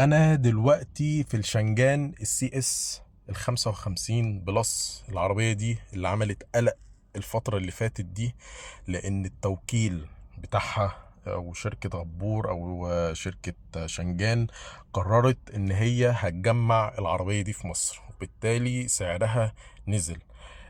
انا دلوقتي في الشنجان السي اس ال55 بلس. العربية دي اللي عملت قلق الفترة اللي فاتت دي، لان التوكيل بتاعها او شركة غبور او شركة شنجان قررت ان هي هتجمع العربية دي في مصر، وبالتالي سعرها نزل.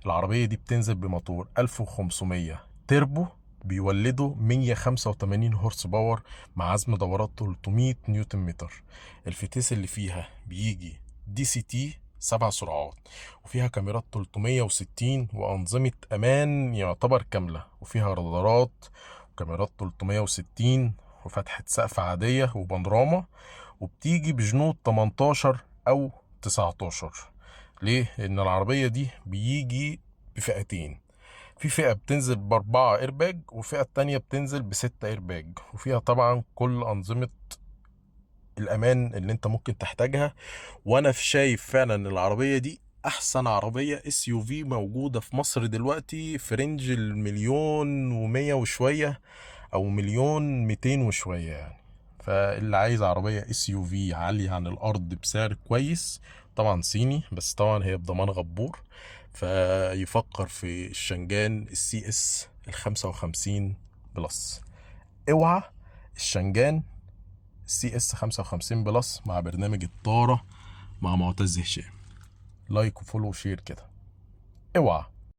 العربية دي بتنزل بموتور 1500 تربو، بيولدوا 185 هورس باور مع عزم دورات 300 نيوتن متر. الفتيس اللي فيها بيجي دي سي تي 7 سرعات، وفيها كاميرات 360 وأنظمة أمان يعتبر كاملة، وفيها رادارات وكاميرات 360 وفتحة سقف عادية وبانوراما، وبتيجي بجنود 18 أو 19. ليه؟ لأن العربية دي بيجي بفئتين، في فئة بتنزل ب4 ايرباج، وفئة التانية بتنزل ب6 ايرباج، وفيها طبعا كل أنظمة الأمان اللي انت ممكن تحتاجها. وانا شايف فعلا ان العربية دي احسن عربية اس يو في موجودة في مصر دلوقتي، في رينج ال1,100,000 وشوية او 1,200,000 وشوية يعني. فاللي عايز عربية اس يو في عالية عن الارض بسعر كويس، طبعا صيني، بس طبعا هي بضمان غبور، فيفكر في الشنجان السي اس ال55 بلس. اوعى الشنجان السي اس 55 بلس مع برنامج الطارة مع معتز هشام. لايك وفولو وشير كده، اوعى.